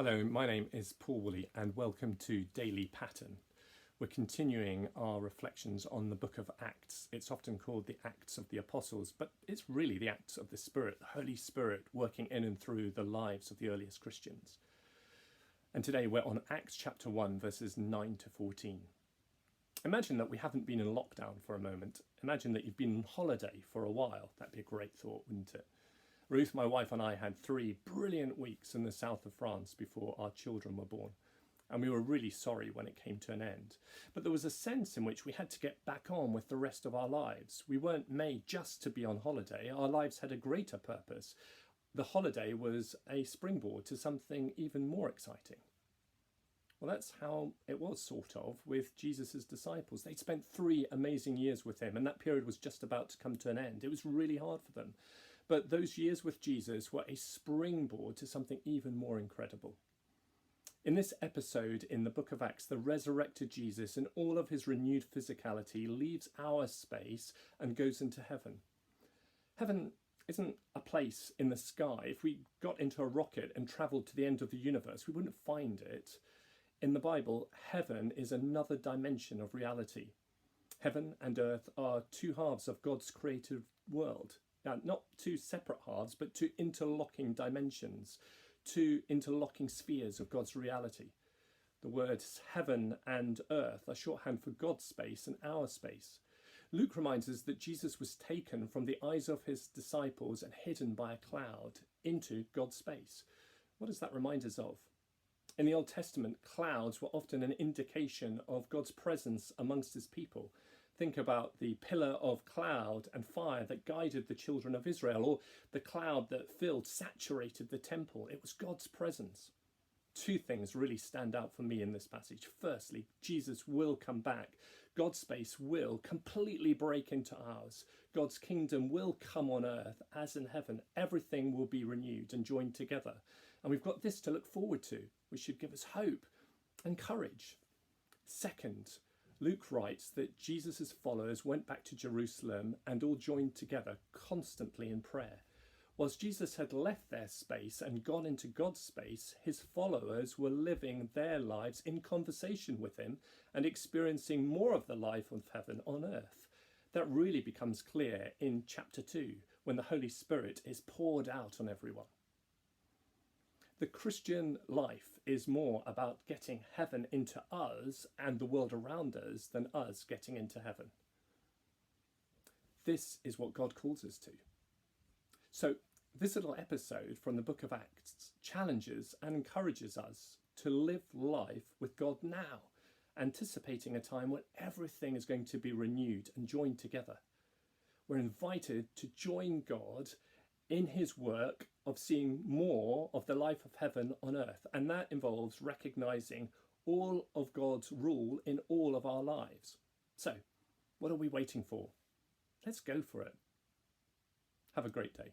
Hello, my name is Paul Woolley and welcome to Daily Pattern. We're continuing our reflections on the book of Acts. It's often called the Acts of the Apostles, but it's really the Acts of the Spirit, the Holy Spirit working in and through the lives of the earliest Christians. And today we're on Acts chapter 1, verses 9 to 14. Imagine that we haven't been in lockdown for a moment. Imagine that you've been on holiday for a while. That'd be a great thought, wouldn't it? Ruth, my wife, and I had 3 brilliant weeks in the south of France before our children were born. And we were really sorry when it came to an end. But there was a sense in which we had to get back on with the rest of our lives. We weren't made just to be on holiday. Our lives had a greater purpose. The holiday was a springboard to something even more exciting. Well, that's how it was, sort of, with Jesus' disciples. They'd spent 3 amazing years with him, and that period was just about to come to an end. It was really hard for them. But those years with Jesus were a springboard to something even more incredible. In this episode in the book of Acts, the resurrected Jesus in all of his renewed physicality leaves our space and goes into heaven. Heaven isn't a place in the sky. If we got into a rocket and travelled to the end of the universe, we wouldn't find it. In the Bible, heaven is another dimension of reality. Heaven and earth are 2 halves of God's creative world. Now, not 2 separate halves, but 2 interlocking dimensions, 2 interlocking spheres of God's reality. The words heaven and earth are shorthand for God's space and our space. Luke reminds us that Jesus was taken from the eyes of his disciples and hidden by a cloud into God's space. What does that remind us of? In the Old Testament, clouds were often an indication of God's presence amongst his people. Think about the pillar of cloud and fire that guided the children of Israel, or the cloud that saturated the temple. It was God's presence. 2 things really stand out for me in this passage. Firstly, Jesus will come back. God's space will completely break into ours. God's kingdom will come on earth as in heaven. Everything will be renewed and joined together. And we've got this to look forward to, which should give us hope and courage. Second, Luke writes that Jesus' followers went back to Jerusalem and all joined together constantly in prayer. Whilst Jesus had left their space and gone into God's space, his followers were living their lives in conversation with him and experiencing more of the life of heaven on earth. That really becomes clear in chapter 2, when the Holy Spirit is poured out on everyone. The Christian life is more about getting heaven into us and the world around us than us getting into heaven. This is what God calls us to. So this little episode from the book of Acts challenges and encourages us to live life with God now, anticipating a time when everything is going to be renewed and joined together. We're invited to join God in his work of seeing more of the life of heaven on earth. And that involves recognizing all of God's rule in all of our lives. So, what are we waiting for? Let's go for it. Have a great day.